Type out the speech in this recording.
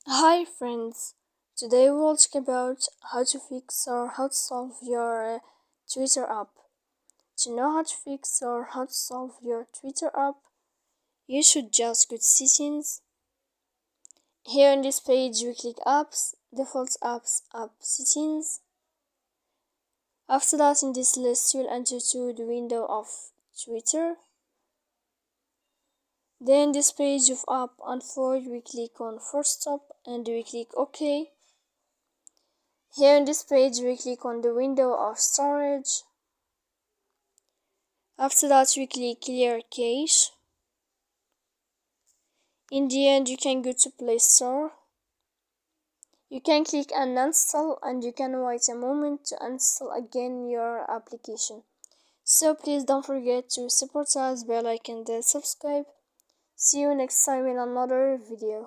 Hi friends, today we'll talk about how to fix or how to solve your Twitter app. To know how to fix or how to solve your Twitter app, you should just go to settings. Here on this page we click apps, default apps, app settings. After that in this list you'll enter to the window of Twitter. Then this page of app unfold, we click on force stop and we click OK. Here on this page we click on the window of storage. After that we click clear cache. In the end you can go to Play Store. You can click uninstall and you can wait a moment to install again your application. So please don't forget to support us by liking and subscribe. See you next time in another video.